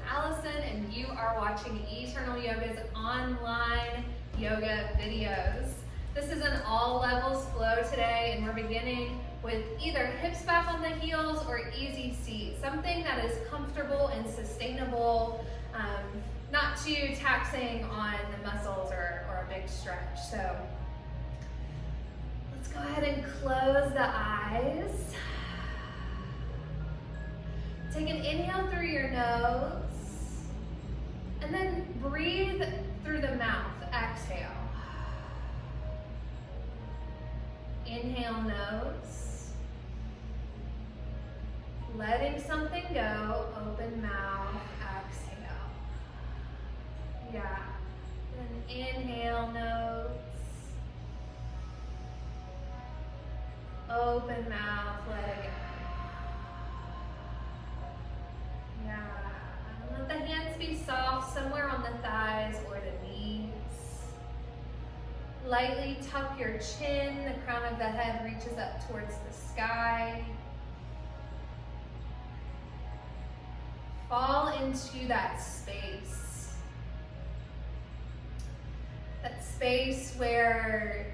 Allison, and you are watching Eternal Yoga's online yoga videos. This is an all levels flow today, and we're beginning with either hips back on the heels or easy seat, something that is comfortable and sustainable, not too taxing on the muscles or a big stretch. So let's go ahead and close the eyes. Take an inhale through your nose, and then breathe through the mouth. Exhale. Inhale, nose. Letting something go, open mouth, exhale. Yeah. Then inhale, nose. Open mouth, let it go. Yeah. Let the hands be soft somewhere on the thighs or the knees. Lightly tuck your chin, the crown of the head reaches up towards the sky. Fall into that space. That space where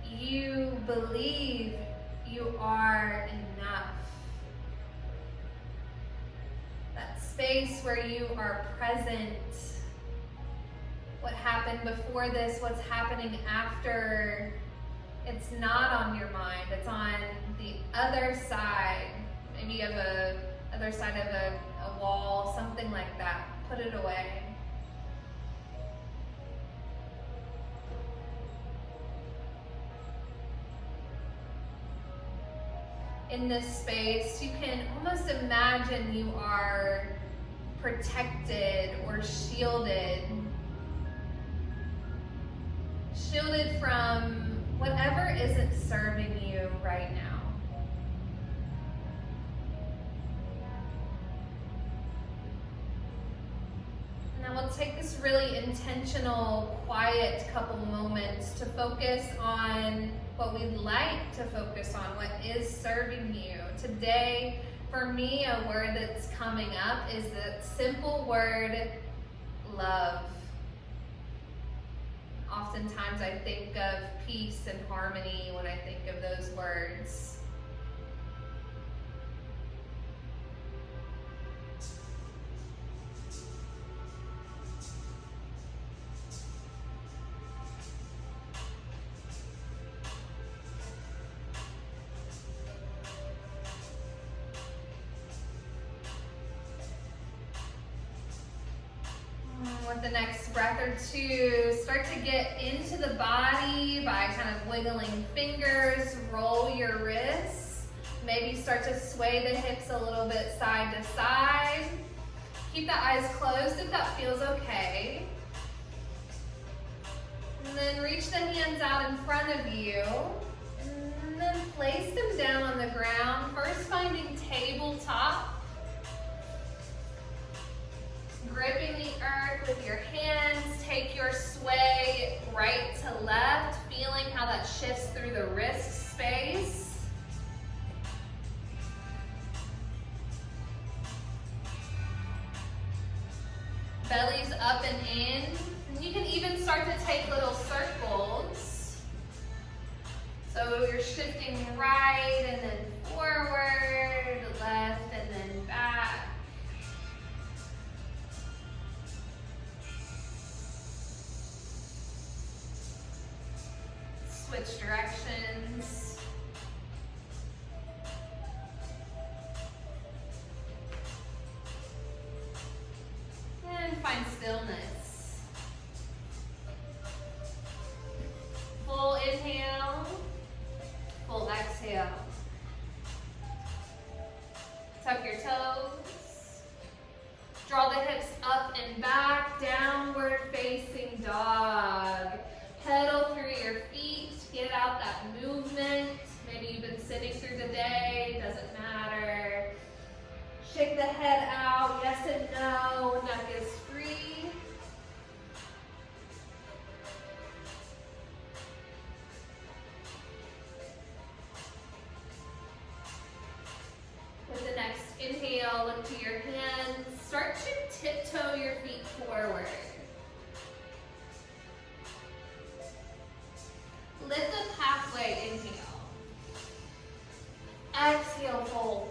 you believe you are enough. That space where you are present. What happened before this, what's happening after, it's not on your mind, it's on the other side. Maybe you have a other side of a wall, something like that. Put it away. In this space, you can almost imagine you are protected or shielded from whatever isn't serving you right now. Now we'll take this really intentional, quiet couple moments to focus on what we'd like to focus on, what is serving you. Today, for me, a word that's coming up is the simple word, love. Oftentimes I think of peace and harmony when I think of those words. With the next breath or two, start to get into the body by kind of wiggling fingers, roll your wrists, maybe start to sway the hips a little bit side to side. Keep the eyes closed if that feels okay. And then reach the hands out in front of you, and then place them down on the ground, first finding tabletop. Gripping the earth with your hands, take your sway right to left, feeling how that shifts through the wrist space. Belly's up and in. And you can even start to take little circles. So you're shifting right and then forward, left and then back. Switch directions. And find stillness. Full inhale, full exhale. Tuck your toes. Draw the hips up and back, downward facing dog. Pedal through your feet, get out that movement. Maybe you've been sitting through the day, doesn't matter. Shake the head out, yes and no, neck is free. With the next inhale, look to your hands. start to tiptoe your feet forward. Lift up halfway, inhale. Exhale, fold.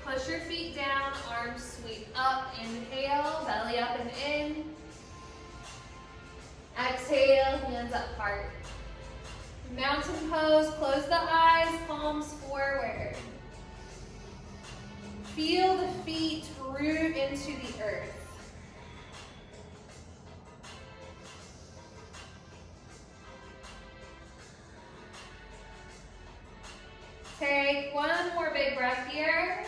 Push your feet down, arms sweep up, inhale, belly up and in. Exhale, hands up, heart. Mountain pose, close the eyes, palms forward. Feel the feet root into the earth. Take one more big breath here.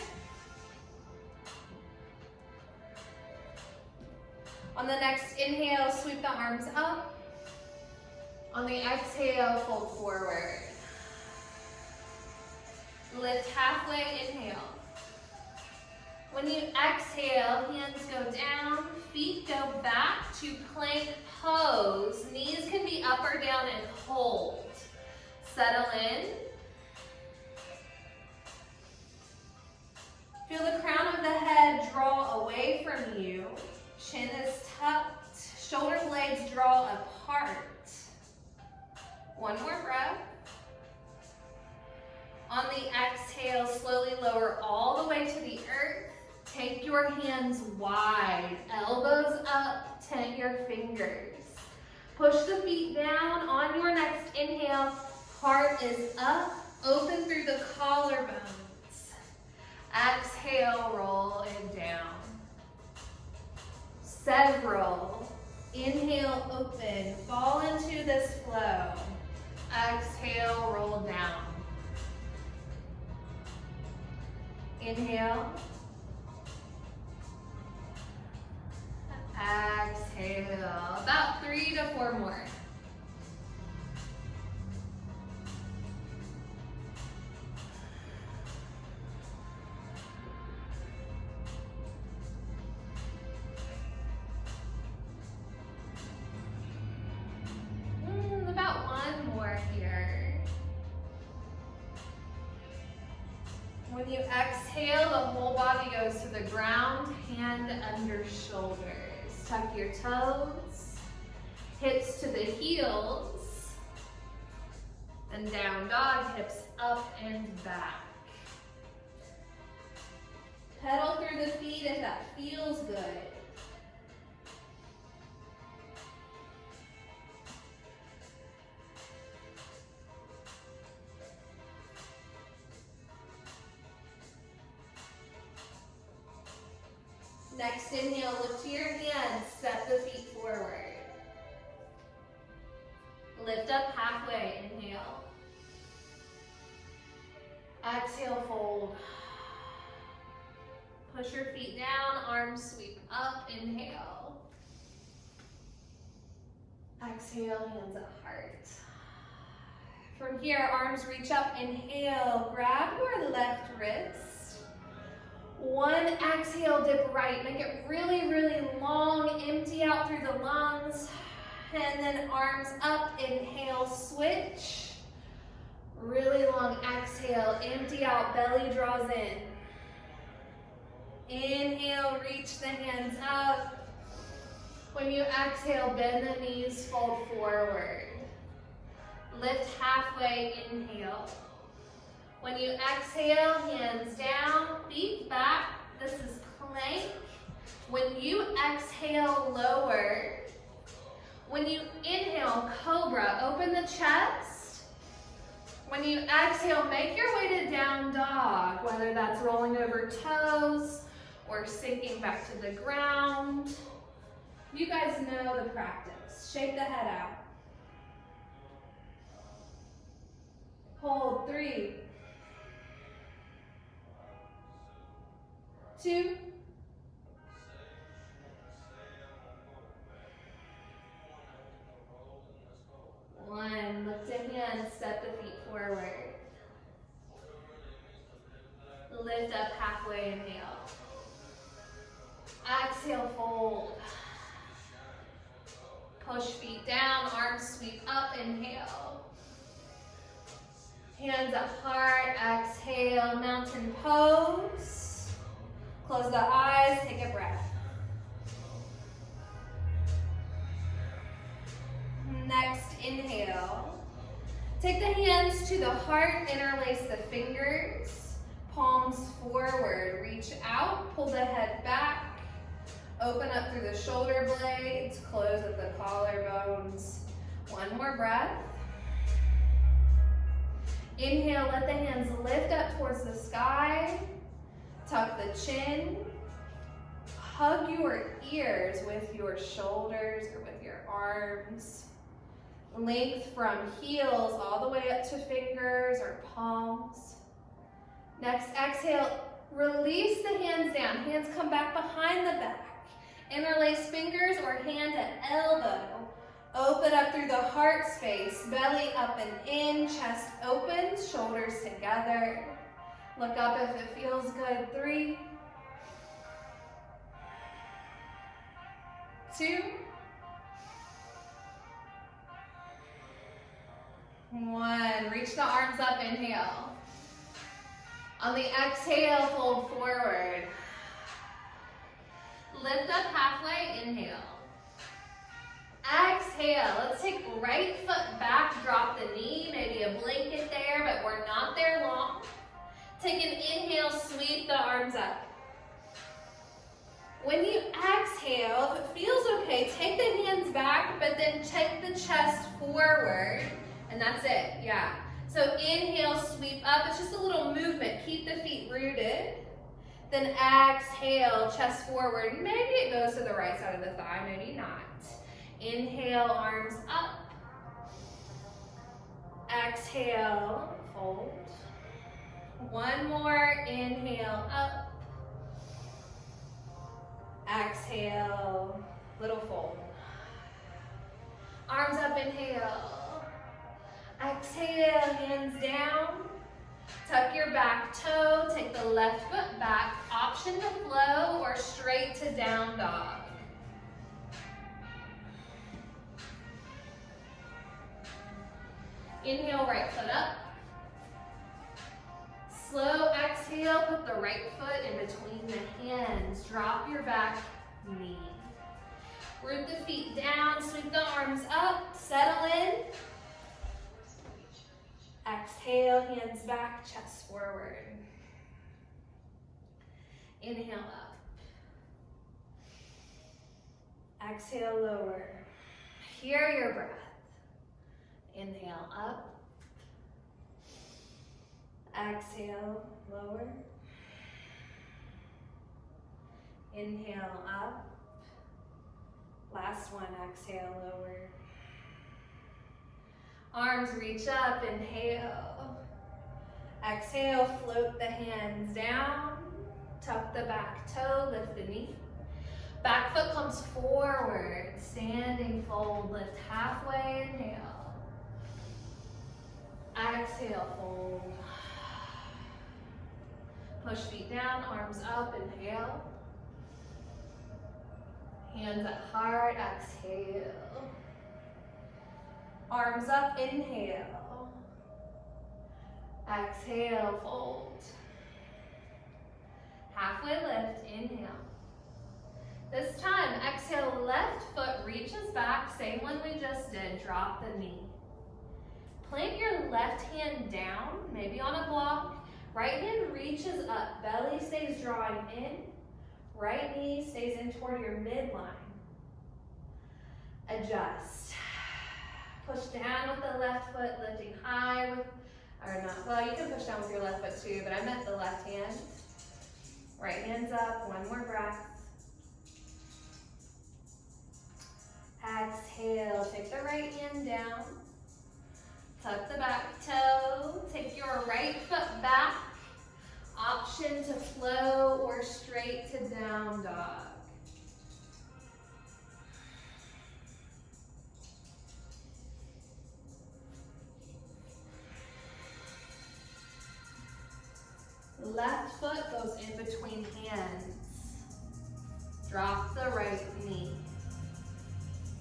On the next inhale, sweep the arms up. On the exhale, fold forward. Lift halfway, inhale. When you exhale, hands go down, feet go back to plank pose. Knees can be up or down and hold. Settle in. Feel the crown of the head draw away from you. Chin is tucked, shoulder blades draw apart. One more breath. On the exhale, slowly lower all the way to the earth. Take your hands wide, elbows up, tent your fingers. Push the feet down. On your next inhale, heart is up, open through the collarbones. Exhale, roll it down. Several. Inhale, open, fall into this flow. Exhale, roll down. Inhale. Exhale. About 3 to 4 more. About 1 more here. When you exhale, the whole body goes to the ground, hand under shoulders. Tuck your toes, hips to the heels, and down dog, hips up and back. Pedal through the feet if that feels good. Next inhale, look to your hands, step the feet forward. Lift up halfway, inhale. Exhale, fold. Push your feet down, arms sweep up, inhale. Exhale, hands at heart. From here, arms reach up, inhale, grab your left wrist. One exhale, dip right. Make it really, really long. Empty out through the lungs. And then arms up, inhale, switch. Really long exhale, empty out, belly draws in. Inhale, reach the hands up. When you exhale, bend the knees, fold forward. Lift halfway, inhale. When you exhale, hands down, feet back. This is plank. When you exhale, lower. When you inhale, cobra, open the chest. When you exhale, make your way to down dog, whether that's rolling over toes or sinking back to the ground. You guys know the practice. Shake the head out. Hold, 3, 2, 1. Lift a hand, step the feet forward. Lift up halfway, inhale. Exhale, fold. Push feet down, arms sweep up, inhale. Hands up hard, exhale, mountain pose. Close the eyes, take a breath. Next, inhale. Take the hands to the heart, interlace the fingers, palms forward. Reach out, pull the head back, open up through the shoulder blades, close at the collarbones. One more breath. Inhale, let the hands lift up towards the sky. Tuck the chin. Hug your ears with your shoulders or with your arms. Length from heels all the way up to fingers or palms. Next, exhale, release the hands down. Hands come back behind the back. Interlace fingers or hand at elbow. Open up through the heart space, belly up and in, chest open, shoulders together. Look up if it feels good. 3, 2, 1. Reach the arms up, inhale. On the exhale, fold forward. Lift up halfway, inhale. Exhale, let's take right foot back, drop the knee, maybe a blanket there, but we're not there long. Take an inhale, sweep the arms up. When you exhale, if it feels okay, take the hands back, but then take the chest forward, and that's it, yeah. So inhale, sweep up, it's just a little movement, keep the feet rooted. Then exhale, chest forward, maybe it goes to the right side of the thigh, maybe not. Inhale, arms up. Exhale, fold. One more, inhale, up. Exhale, little fold. Arms up, inhale. Exhale, hands down. Tuck your back toe, take the left foot back. Option to flow or straight to down dog. Inhale, right foot up. Slow exhale, put the right foot in between the hands. Drop your back knee. Root the feet down, sweep the arms up, settle in. Exhale, hands back, chest forward. Inhale up. Exhale, lower. Hear your breath. Inhale up. Exhale, lower. Inhale up. Last one, exhale, lower. Arms reach up, inhale. Exhale, float the hands down. Tuck the back toe, lift the knee. Back foot comes forward, standing fold, lift halfway, inhale. Exhale, fold. Push feet down, arms up, inhale. Hands at heart, exhale. Arms up, inhale. Exhale, fold. Halfway lift, inhale. This time, exhale, left foot reaches back, same one we just did, drop the knee. Plant your left hand down, maybe on a block. Right hand reaches up, belly stays drawing in. Right knee stays in toward your midline. Adjust. Push down with the left foot, lifting high with, or not, well, you can push down with your left foot too, but I meant the left hand. Right hand's up, one more breath. Exhale, take the right hand down. Tuck the back toe, take your right foot back. Option to flow or straight to down dog. Left foot goes in between hands. Drop the right knee.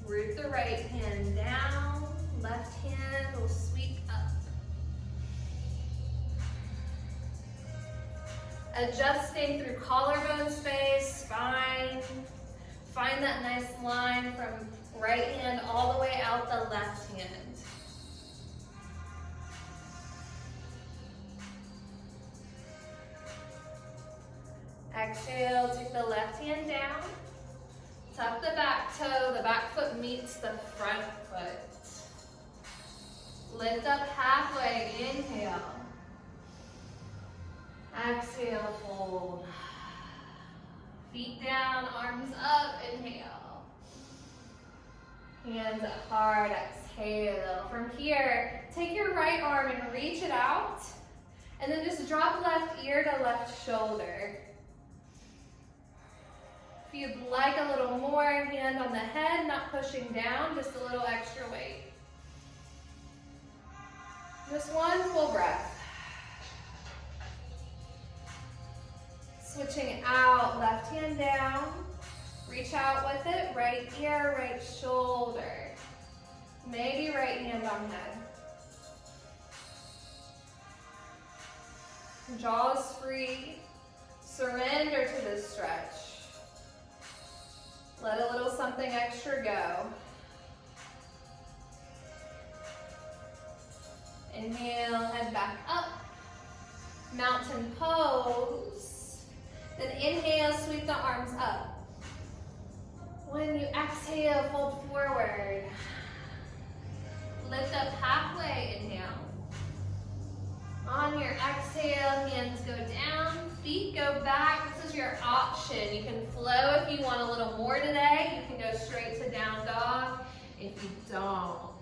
Root the right hand down. Left hand will sweep up. Adjusting through collarbone space, spine. Find that nice line from right hand all the way out the left hand. Exhale, take the left hand down. Tuck the back toe, the back foot meets the front foot. Lift up halfway, inhale. Exhale, fold. Feet down, arms up, inhale. Hands up hard, exhale. From here, take your right arm and reach it out. And then just drop left ear to left shoulder. If you'd like a little more, hand on the head, not pushing down, just a little extra weight. Just one full breath. Switching out, left hand down. Reach out with it, right ear, right shoulder. Maybe right hand on head. Jaws free. Surrender to this stretch. Let a little something extra go. Inhale, head back up. Mountain pose. Then inhale, sweep the arms up. When you exhale, fold forward. Lift up halfway, inhale. On your exhale, hands go down, feet go back. This is your option. You can flow if you want a little more today. You can go straight to down dog if you don't.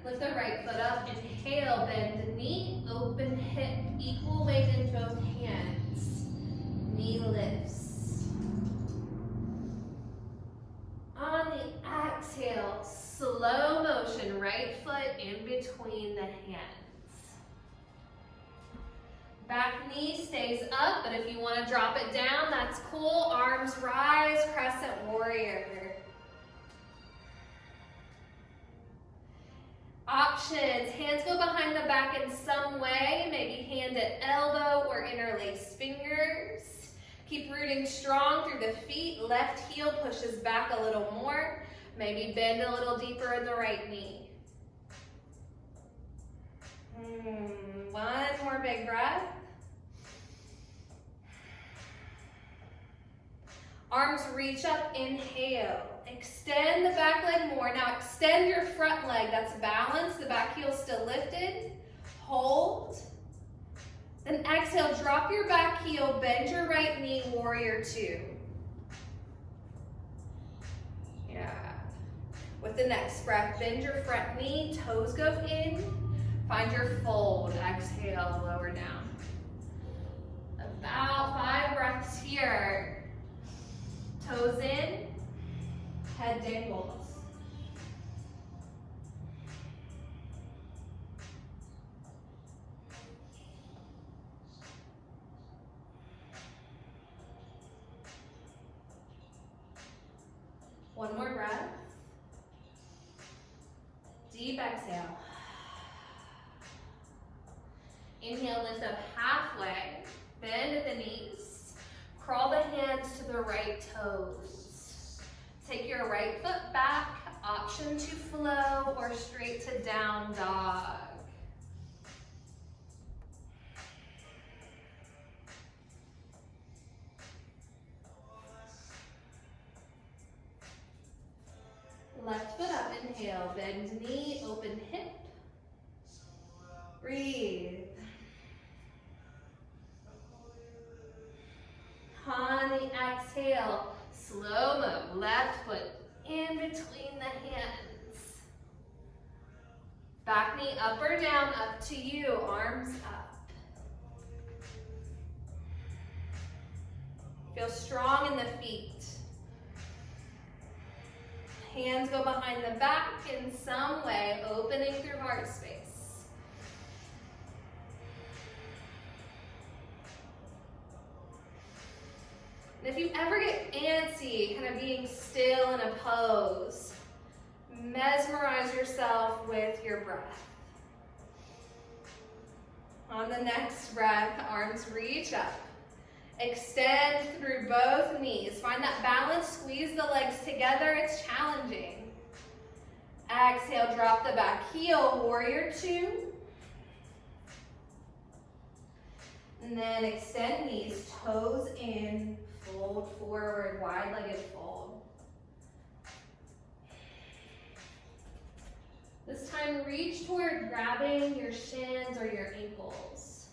Lift the right foot up, inhale, bend the knee, open hip, equal weight in both hands. Knee lifts. On the exhale, slow motion, right foot in between the hands. Back knee stays up, but if you want to drop it down, that's cool. Arms rise, crescent warrior. Options, hands go behind the back in some way, maybe hand at elbow or interlace fingers. Keep rooting strong through the feet. Left heel pushes back a little more. Maybe bend a little deeper in the right knee. One more big breath. Arms reach up, inhale. Extend the back leg more. Now extend your front leg. That's balanced. The back heel still lifted. Hold. Then exhale, drop your back heel, bend your right knee, warrior two. Yeah. With the next breath, bend your front knee, toes go in. Find your fold. Exhale, lower down. About 5 breaths here. Toes in, head dangles. One more breath. Deep exhale. Inhale, lift up halfway. Bend at the knees. Crawl the hands to the right toes. Take your right foot back. Option to flow or straight to down dog. Left foot up, inhale, bend knee, open hip. Breathe. On the exhale, slow-mo, left foot in between the hands. Back knee up or down, up to you, arms up. Feel strong in the feet. Hands go behind the back in some way, opening through heart space. And if you ever get antsy, kind of being still in a pose, mesmerize yourself with your breath. On the next breath, arms reach up. Extend through both knees. Find that balance, squeeze the legs together, it's challenging. Exhale, drop the back heel, warrior two. And then extend knees, toes in, fold forward, wide-legged fold. This time, reach toward grabbing your shins or your ankles.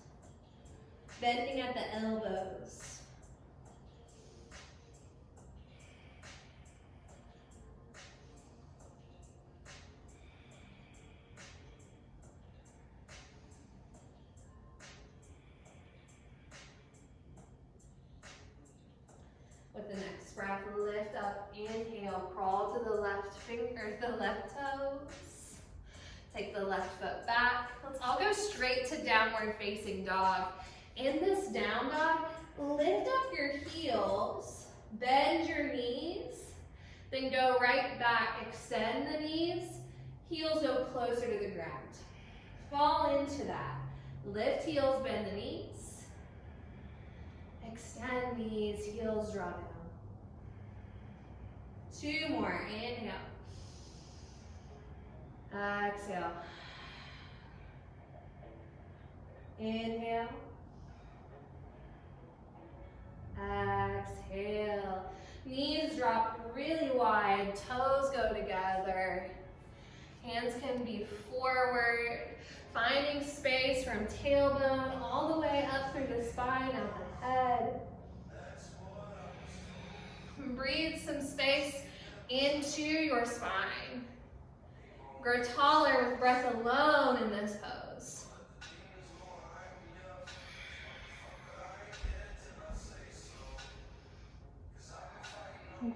Bending at the elbows. With the next breath, lift up, inhale, crawl to the left finger, the left toes. Take the left foot back. Let's all go straight to downward facing dog. In this down dog, lift up your heels, bend your knees, then go right back, extend the knees, heels go closer to the ground. Fall into that. Lift heels, bend the knees. Extend knees, heels draw down. Two more, inhale. Exhale. Inhale. Exhale. Knees drop really wide, toes go together. Hands can be forward, finding space from tailbone all the way up through the spine, out the head. Breathe some space into your spine. Grow taller with breath alone in this pose.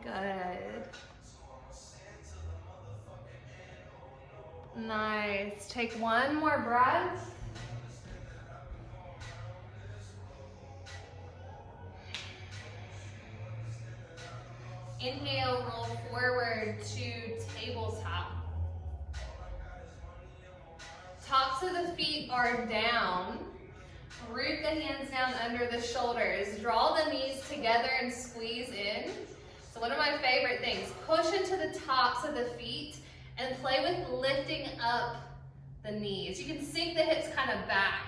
Good. Nice. Take one more breath. Inhale, roll forward to tabletop. Tops of the feet are down. Root the hands down under the shoulders. Draw the knees together and squeeze in. So one of my favorite things, push into the tops of the feet and play with lifting up the knees. You can sink the hips kind of back.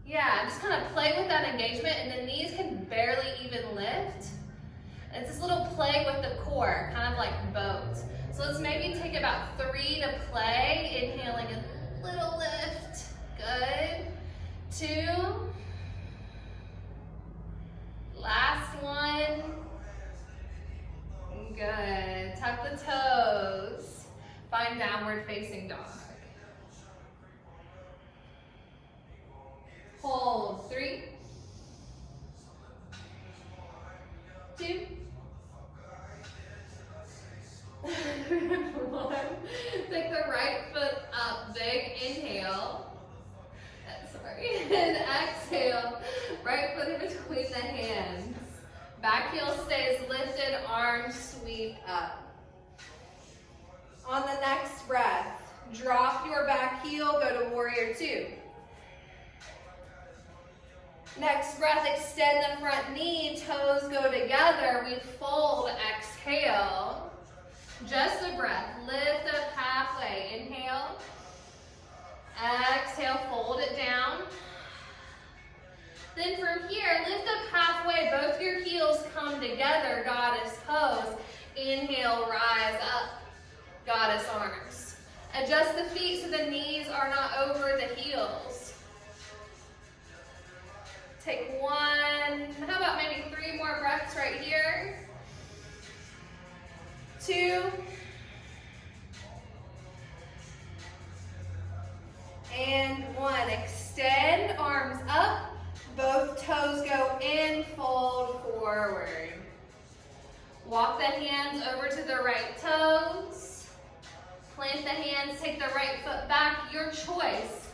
Yeah, just kind of play with that engagement, and the knees can barely even lift. It's this little play with the core, kind of like boat. So let's maybe take about 3 to play, inhaling a little lift. Good. 2. Last one. Good. Tuck the toes. Find downward facing dog. Hold. 3, 2, 1. Take the right foot up. Big inhale. Sorry. And exhale. Right foot in between the hands. Back heel stays lifted, arms sweep up. On the next breath, drop your back heel, go to warrior two. Next breath, extend the front knee, toes go together, we fold, exhale. Just a breath, lift up halfway, inhale. Exhale, fold it down. Then from here, lift up halfway, both your heels come together, goddess pose. Inhale, rise up, goddess arms. Adjust the feet so the knees are not over the heels. Take 1, how about maybe 3 more breaths right here. 2. And 1, extend, arms up. Both toes go in, fold forward. Walk the hands over to the right toes. Plant the hands, take the right foot back, your choice.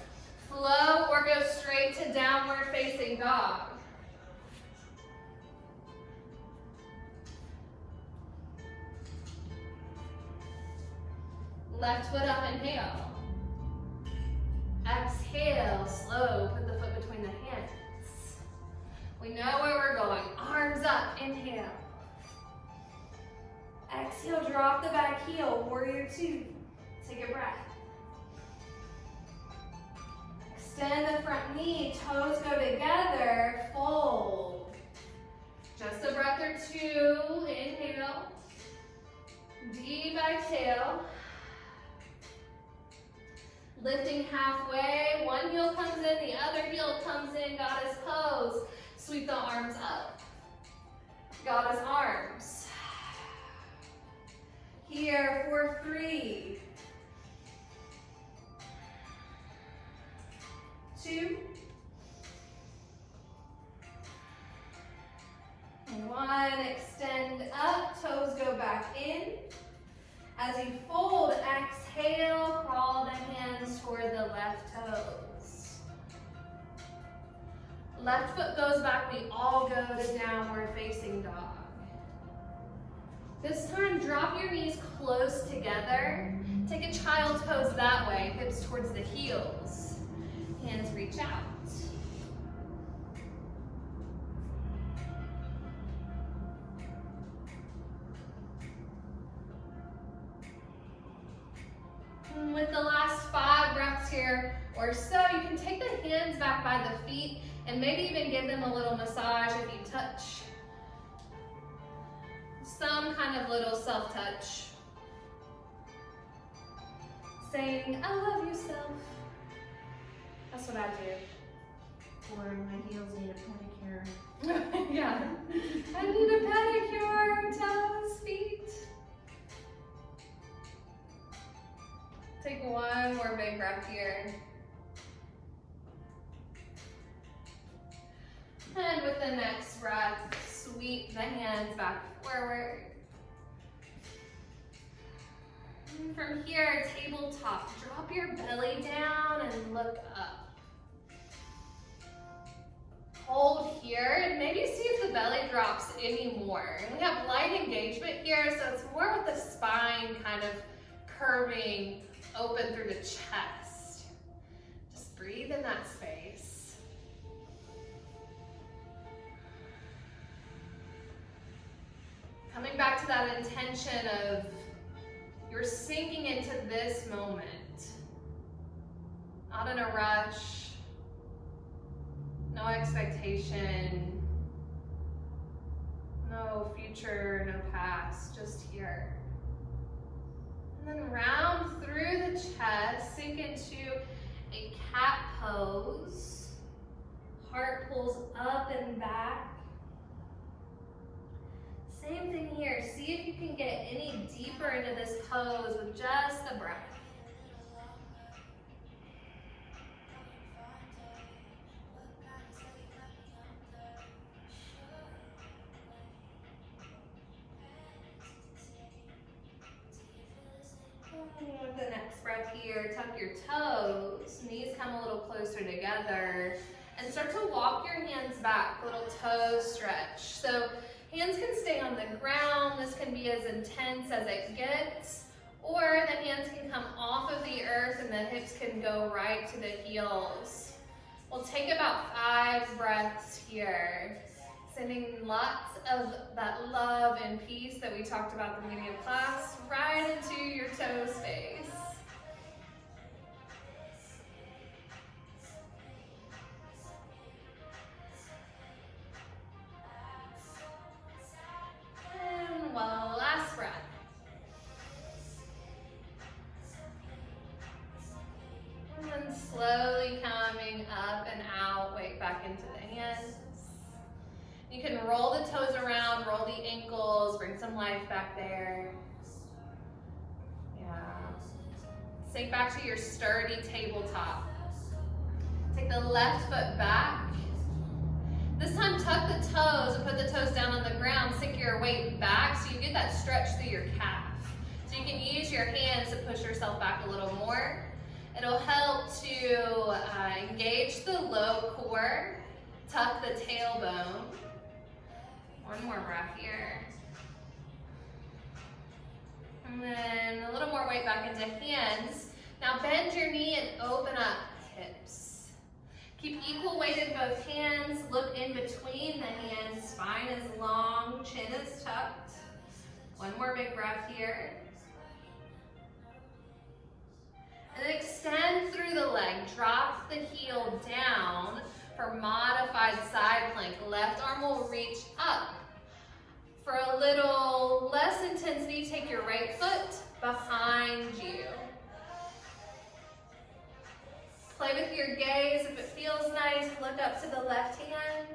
Flow or go straight to downward facing dog. Left foot up, inhale. Exhale, slow, put the foot between the hands. We know where we're going. Arms up, inhale. Exhale, drop the back heel, warrior two. Take a breath. Extend the front knee, toes go together, fold. Just a breath or two, inhale. Deep exhale. Lifting halfway, one heel comes in, the other heel comes in, goddess pose. Sweep the arms up. Goddess arms. Here for 3, 2, and 1. Extend up, toes go back in. As you fold, exhale, crawl the hands toward the left toes. Left foot goes back, we all go to downward facing dog. This time, drop your knees close together. Take a child's pose that way, hips towards the heels. Hands reach out. With the last 5 breaths here or so, you can take the hands back by the feet and maybe even give them a little massage if you touch. Some kind of little self-touch. Saying, I love you, self. That's what I do. Or my heels need a pedicure. Yeah. I need a pedicure, toes, feet. Take one more big breath here. And with the next breath, sweep the hands back forward. And from here, tabletop, drop your belly down and look up. Hold here and maybe see if the belly drops any more. And we have light engagement here, so it's more with the spine kind of curving open through the chest. Just breathe in that space. Coming back to that intention of you're sinking into this moment. Not in a rush. No expectation. No future, no past, just here. And then round through the chest, sink into a cat pose. Heart pulls up and back. Same thing here. See if you can get any deeper into this pose with just a breath. With the next breath here, tuck your toes, knees come a little closer together, and start to walk your hands back, little toe stretch. So hands can stay on the ground. This can be as intense as it gets, or the hands can come off of the earth and the hips can go right to the heels. We'll take about 5 breaths here, sending lots of that love and peace that we talked about at the beginning of class right into your toe space. And one last breath. And then slowly coming up and out, weight back into the hands. You can roll the toes around, roll the ankles, bring some life back there. Yeah. Sink back to your sturdy tabletop. Take the left foot back. This time tuck the toes and put the toes down on the ground. Sink your weight back so you get that stretch through your calf. So you can use your hands to push yourself back a little more. It'll help to engage the low core, tuck the tailbone. One more breath here. And then a little more weight back into hands. Now bend your knee and open up hips. Keep equal weight in both hands. Look in between the hands. Spine is long, chin is tucked. One more big breath here. And then extend through the leg. Drop the heel down for modified side plank. Left arm will reach up. For a little less intensity, take your right foot behind you. Play with your gaze. If it feels nice, look up to the left hand.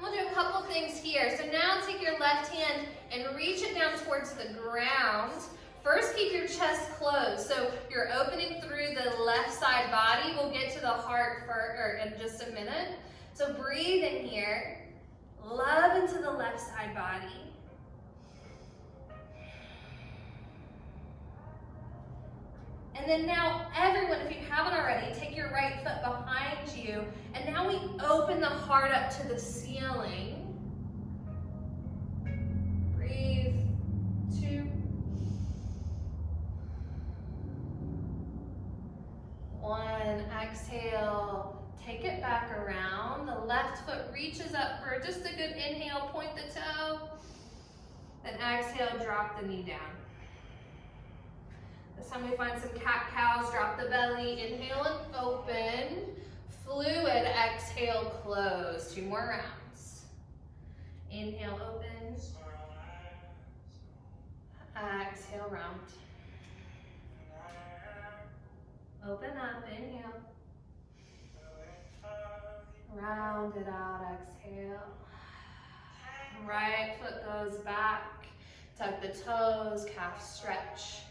We'll do a couple things here. So now take your left hand and reach it down towards the ground. First, keep your chest closed. So you're opening through the left side body. We'll get to the heart in just a minute. So breathe in here. Love into the left side body. And then now, everyone, if you haven't already, take your right foot behind you. And now we open the heart up to the ceiling. Breathe. 2. 1. Exhale. Take it back around. The left foot reaches up for just a good inhale. Point the toe. Then exhale, drop the knee down. This time we find some cat-cows, drop the belly, inhale and open. Fluid, exhale, close. 2 more rounds. Inhale, open. Exhale, round. Open up, inhale. Round it out, exhale. Right foot goes back. Tuck the toes, calf stretch.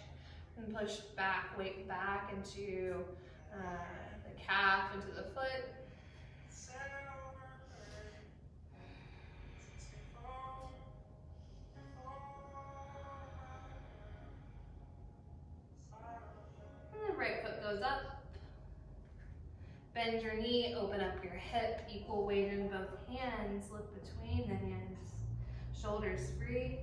And push back, weight back into the calf, into the foot. And the right foot goes up. Bend your knee, open up your hip, equal weight in both hands. Look between the hands. Shoulders free.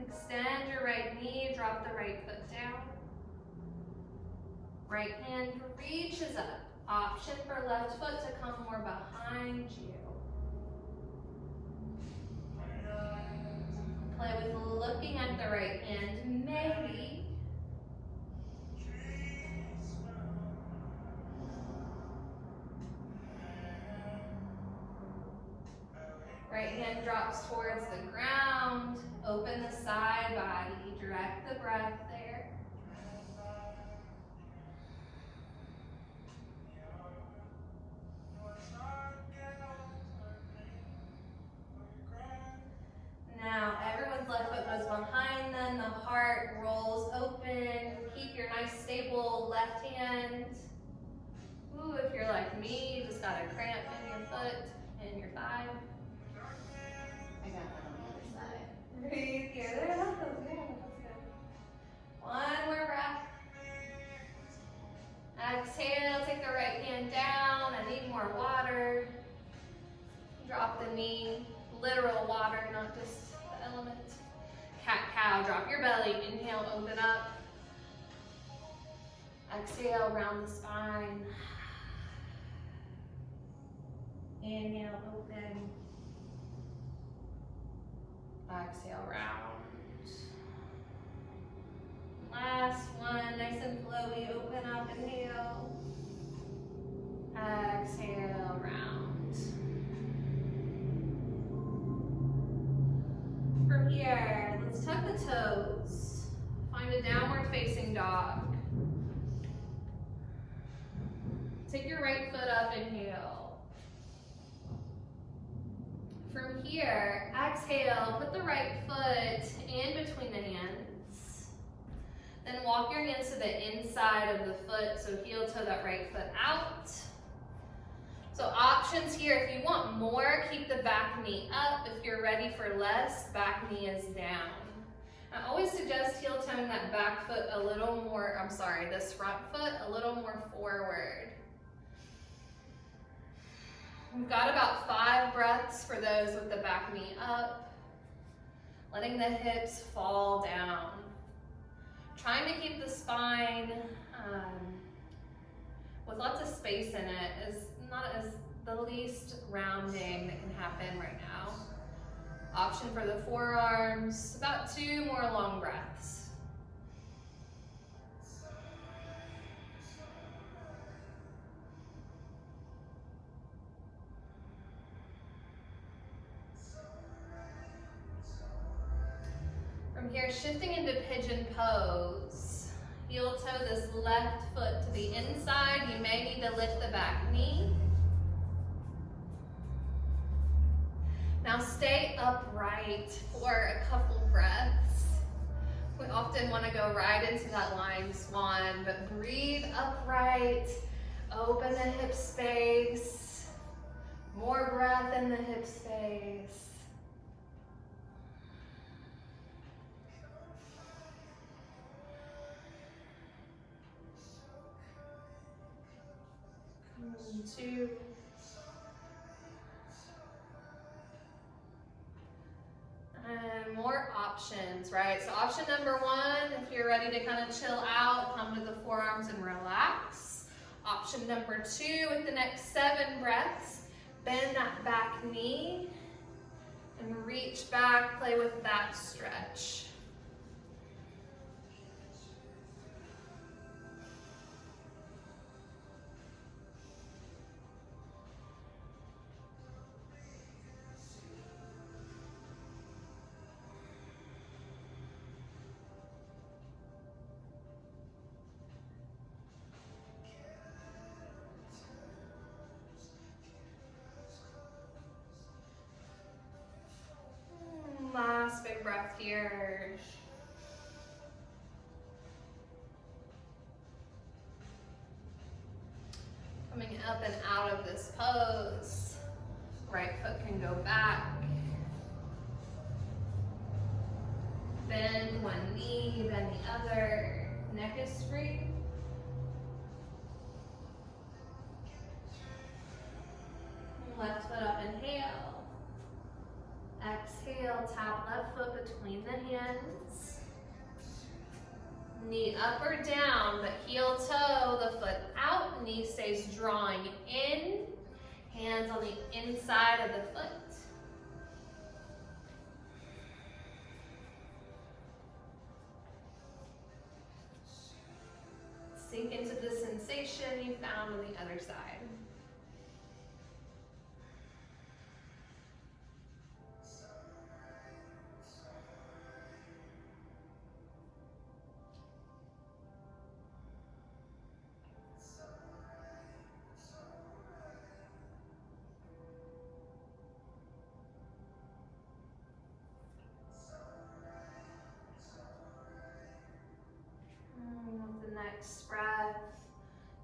Extend your right knee, drop the right foot down. Right hand reaches up. Option for left foot to come more behind you. Play with looking at the right hand, maybe. Right hand drops towards the ground. Open the side body. Direct the breath there. Now, everyone's left foot goes behind them. The heart rolls open. Keep your nice stable left hand. Ooh, if you're like me, you just got a cramp in your foot and your thigh. I got that on the other side. Breathe here. There, that feels good. That's good. One more breath. Exhale, take the right hand down. I need more water. Drop the knee. Literal water, not just the element. Cat-cow, drop your belly. Inhale, open up. Exhale, round the spine. Inhale, open. Exhale, round. Last one, nice and flowy. Open up, inhale. Exhale, round. From here, let's tuck the toes. Find a downward facing dog. Take your right foot up, inhale. From here, exhale, put the right foot in between the hands. Then walk your hands to the inside of the foot, so heel toe that right foot out. So options here, if you want more, keep the back knee up. If you're ready for less, back knee is down. I always suggest heel toeing that back foot a little more, this front foot a little more forward. We've got about 5 breaths for those with the back knee up. Letting the hips fall down. Trying to keep the spine with lots of space in it is not as the least rounding that can happen right now. Option for the forearms, about 2 more long breaths. From here, shifting into pigeon pose. Heel toe this left foot to the inside. You may need to lift the back knee. Now stay upright for a couple breaths. We often want to go right into that lying swan, but breathe upright. Open the hip space. More breath in the hip space. Two. And more options, right? So option number 1, if you're ready to kind of chill out, come to the forearms and relax. Option number 2, with the next 7 breaths, bend that back knee and reach back, play with that stretch. Last big breath here. Coming up and out of this pose. Right foot can go back. Bend one knee, bend the other. Neck is free. Left foot up, inhale. Exhale, tap left foot between the hands. Knee up or down, but heel toe, the foot out, knee stays drawing in, hands on the inside of the foot. Sink into the sensation you found on the other side. With the next breath,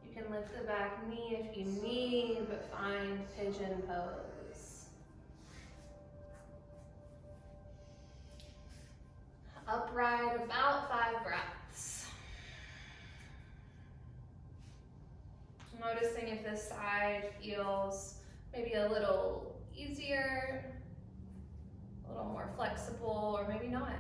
you can lift the back knee if you need, but find pigeon pose. Upright, about 5 breaths. Noticing if this side feels maybe a little easier, a little more flexible, or maybe not.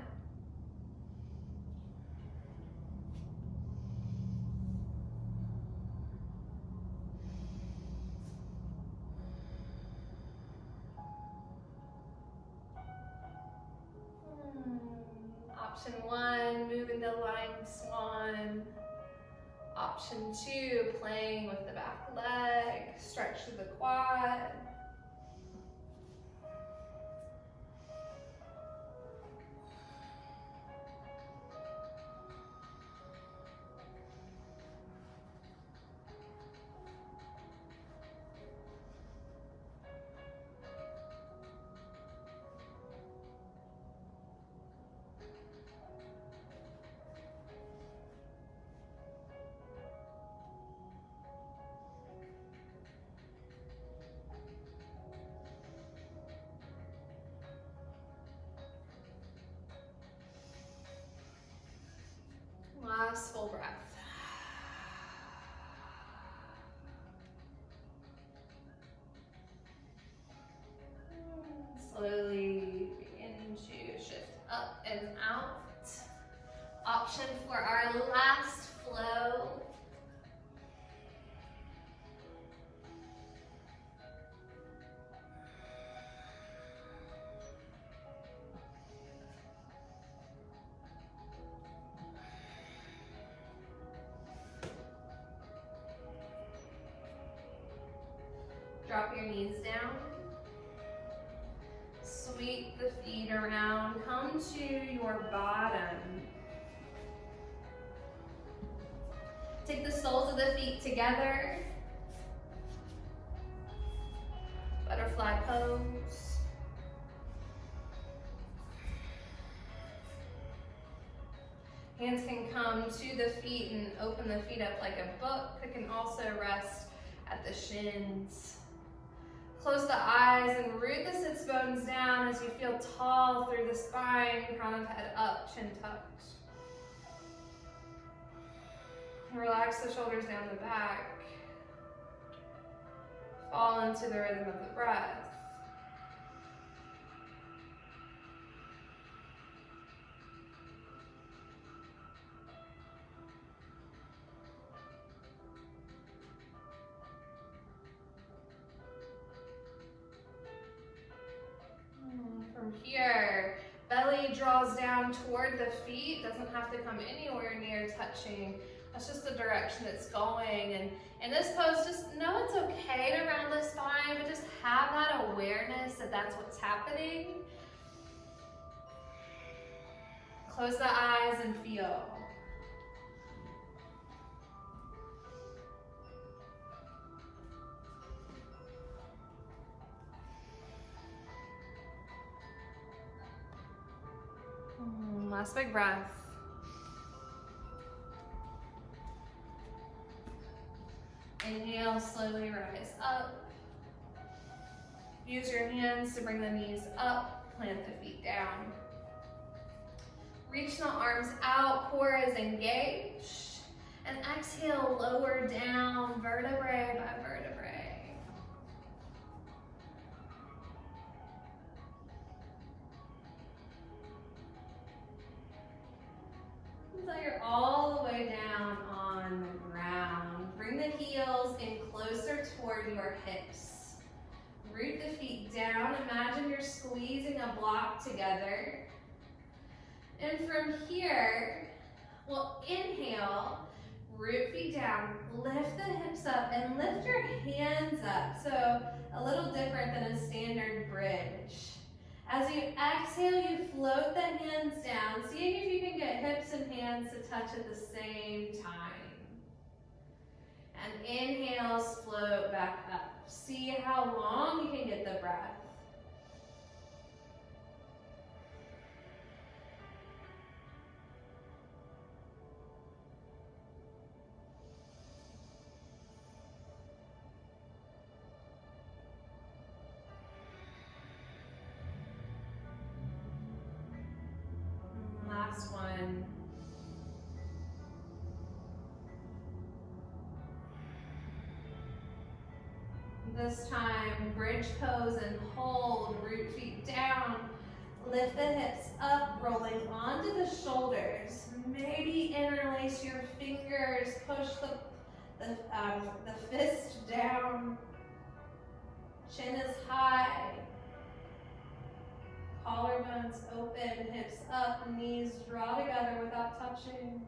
Option 1, moving the lying swan. Option 2, playing with the back leg, stretch through the quad. last full breath. Slowly begin to shift up and out. Option for our last flow. Drop your knees down. Sweep the feet around. Come to your bottom. Take the soles of the feet together. Butterfly pose. Hands can come to the feet and open the feet up like a book. It can also rest at the shins. Close the eyes and root the sits bones down as you feel tall through the spine, crown of head up, chin tucked. Relax the shoulders down the back. Fall into the rhythm of the breath. From here, belly draws down toward the feet, doesn't have to come anywhere near touching. That's just the direction it's going. And in this pose, just know it's okay to round the spine, but just have that awareness that that's what's happening. Close the eyes and feel. Last big breath. Inhale, slowly rise up. Use your hands to bring the knees up, plant the feet down. Reach the arms out, core is engaged. And exhale, lower down, vertebrae by vertebrae. Until you're all the way down on the ground. Bring the heels in closer toward your hips. Root the feet down. Imagine you're squeezing a block together. And from here, we'll inhale, root feet down, lift the hips up, and lift your hands up. So a little different than a standard bridge. As you exhale, you float the hands down, seeing if you can get hips and hands to touch at the same time. And inhales, float back up. See how long you can get the breath. Last one. This time, bridge pose and hold, root feet down, lift the hips up, rolling onto the shoulders. Maybe interlace your fingers, push the fist down, chin is high. Collarbones open, hips up, knees draw together without touching.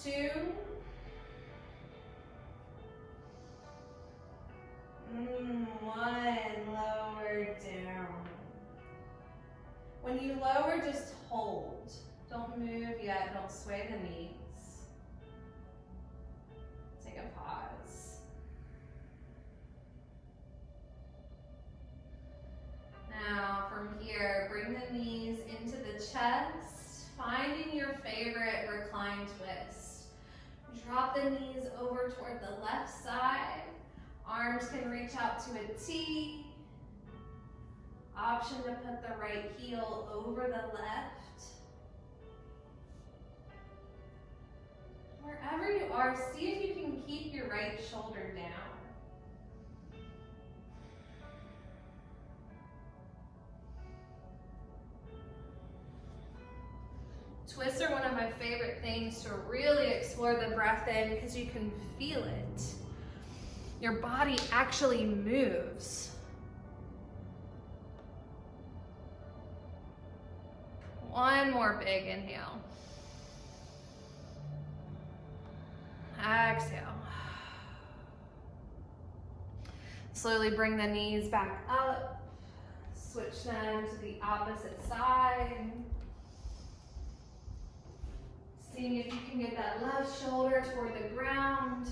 Two. One, lower down. When you lower, just hold. Don't move yet, don't sway the knees. Take a pause. Now from here, bring the knees into the chest, finding your favorite recline twist. Drop the knees over toward the left side. Arms can reach out to a T. Option to put the right heel over the left. Wherever you are, see if you can keep your right shoulder down. Twists are one of my favorite things to really explore the breath in because you can feel it. Your body actually moves. One more big inhale. Exhale. Slowly bring the knees back up. Switch them to the opposite side. Seeing if you can get that left shoulder toward the ground.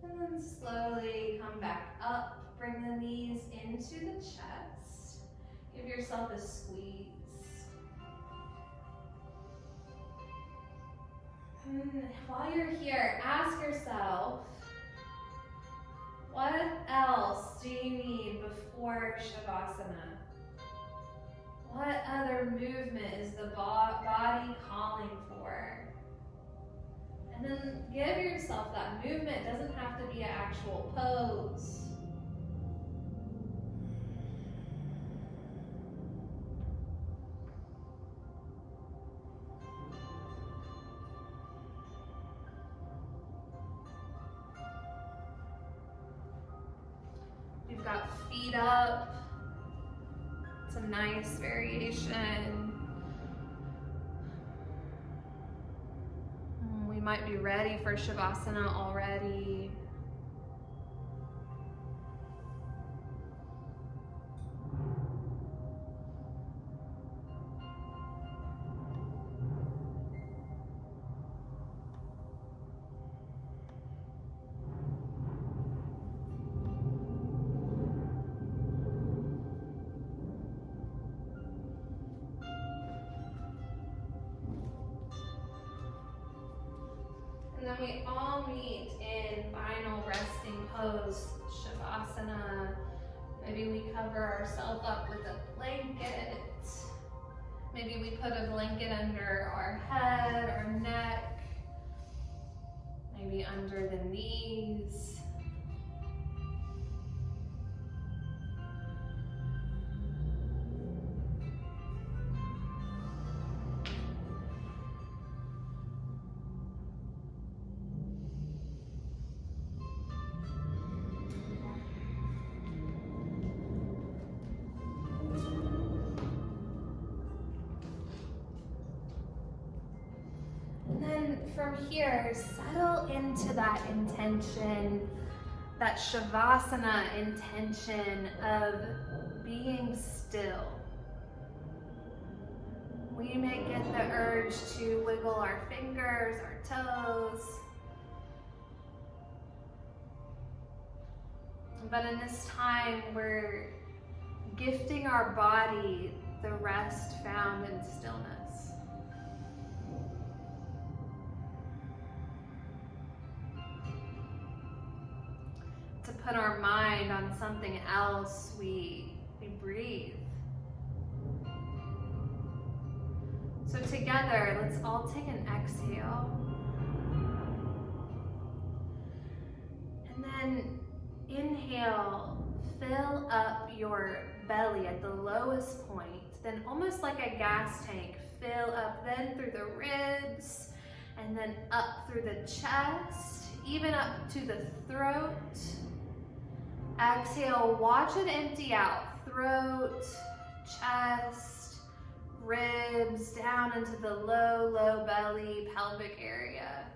And then slowly come back up. Bring the knees into the chest. Give yourself a squeeze. And while you're here, ask yourself, what else do you need before Shavasana? What other movement is the body calling for? And then give yourself that movement. It doesn't have to be an actual pose. You've got feet up. It's a nice variation. We might be ready for Shavasana already. And then we all meet in final resting pose, Shavasana. Maybe we cover ourselves up with a blanket. Maybe we put a blanket under our head, our neck, maybe under the knees. From here, settle into that intention, that Shavasana intention of being still. We may get the urge to wiggle our fingers, our toes. But in this time, we're gifting our body the rest found in stillness. To put our mind on something else, we breathe. So together, let's all take an exhale. And then inhale, fill up your belly at the lowest point, then almost like a gas tank, fill up then through the ribs, and then up through the chest, even up to the throat. Exhale, watch it empty out, throat, chest, ribs, down into the low belly, pelvic area.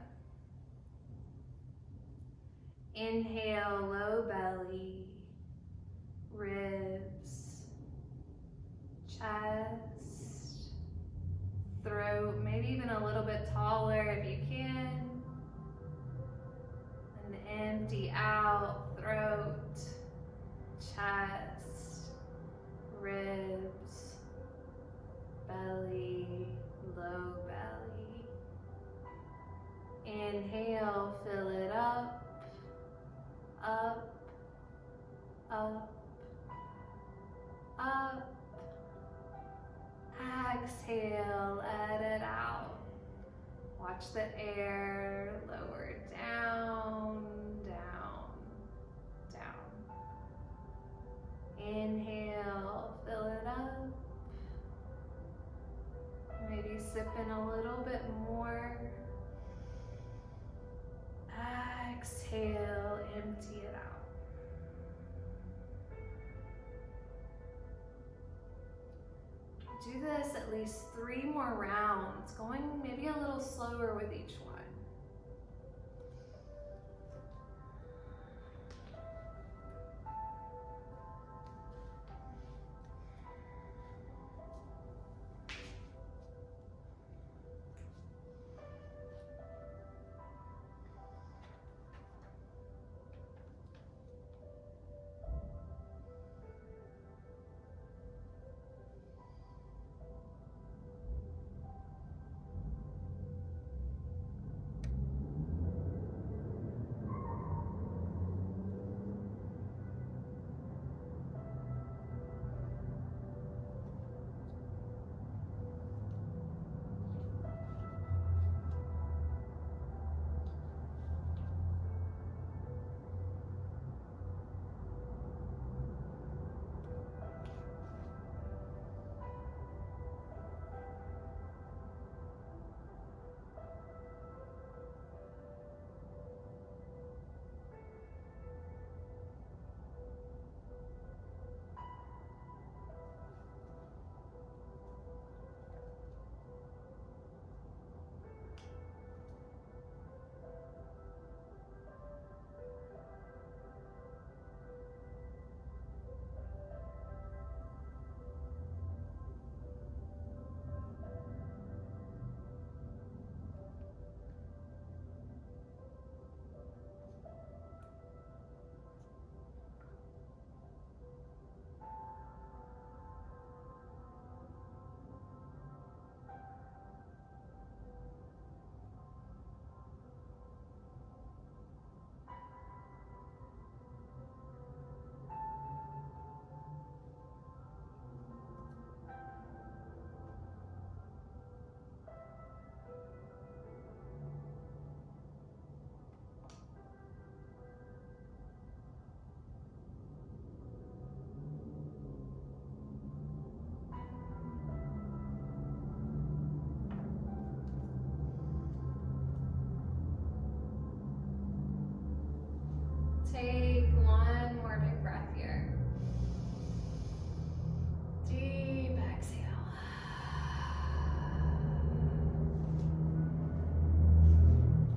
Inhale, low belly, ribs, chest, throat, maybe even a little bit taller if you can. And empty out, throat, chest, ribs, belly, low belly. Inhale, fill it up, up, up, up. Exhale, let it out. Watch the air lower down, down, down. Inhale, fill it up. Maybe sip in a little bit more. Exhale, empty it out. Do this at least 3 more rounds, going maybe a little slower with each one. Take one more big breath here. Deep exhale.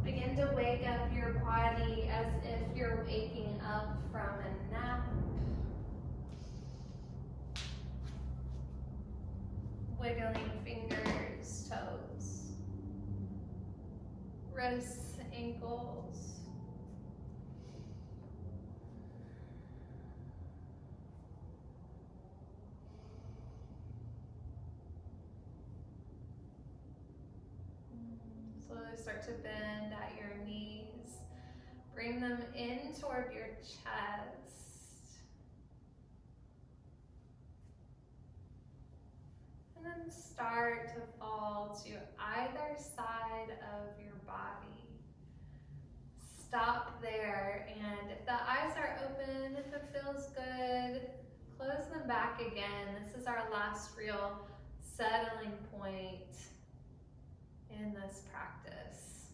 Begin to wake up your body as if you're waking up from a nap. Wiggling fingers, toes, wrists, ankles. Slowly start to bend at your knees. Bring them in toward your chest. And then start to fall to either side of your body. Stop there, and if the eyes are open, if it feels good, close them back again. This is our last real settling point in this practice.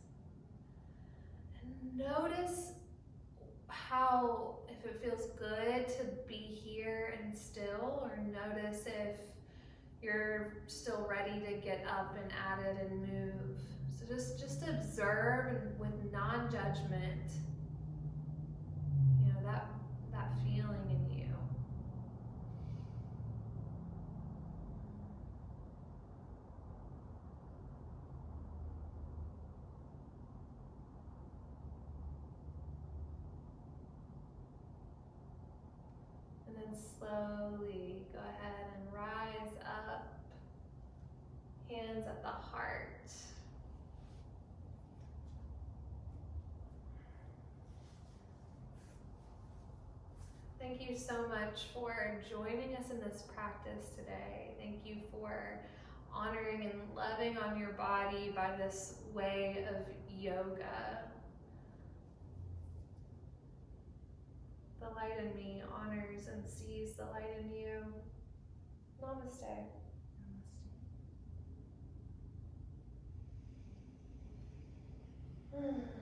And notice how, if it feels good to be here and still, or notice if you're still ready to get up and at it and move. So just observe and with non-judgment. that feeling in you. And then slowly go ahead and rise up, hands at the heart. Thank you so much for joining us in this practice today. Thank you for honoring and loving on your body by this way of yoga. The light in me honors and sees the light in you. Namaste. Namaste.